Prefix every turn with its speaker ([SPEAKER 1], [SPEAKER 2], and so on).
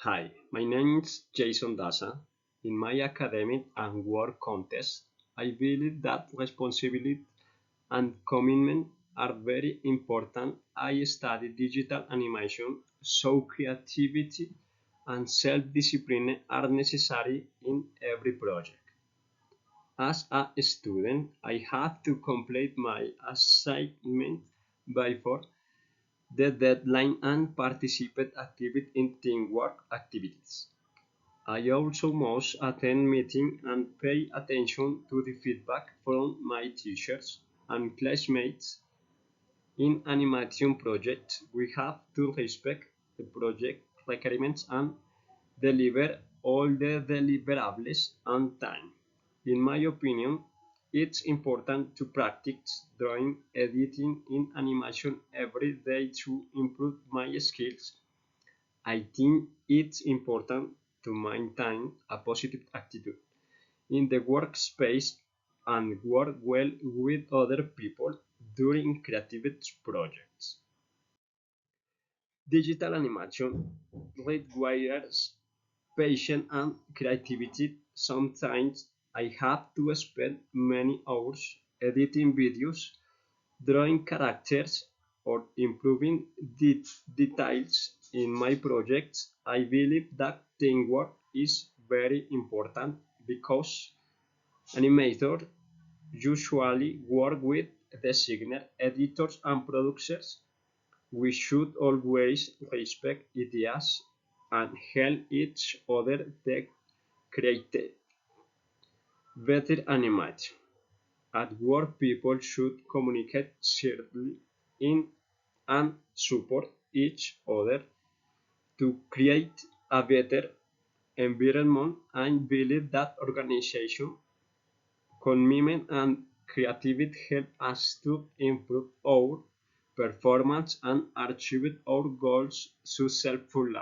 [SPEAKER 1] Hi, my name is Jason Daza. In my academic and work context, I believe that responsibility and commitment are very important. I study digital animation, so creativity and self-discipline are necessary in every project. As a student, I have to complete my assignment before the deadline and participate actively in teamwork activities. I also must attend meetings and pay attention to the feedback from my teachers and classmates. In animation projects, we have to respect the project requirements and deliver all the deliverables on time. In my opinion, it's important to practice drawing, editing in animation every day to improve my skills. I think it's important to maintain a positive attitude in the workspace and work well with other people during creative projects. Digital animation requires patience and creativity. Sometimes I have to spend many hours editing videos, drawing characters, or improving details in my projects. I believe that teamwork is very important because animators usually work with designer, editors, and producers. We should always respect ideas and help each other to create better animation. At work, people should communicate clearly in and support each other to create a better environment. I believe that organization, commitment, and creativity help us to improve our performance and achieve our goals successfully.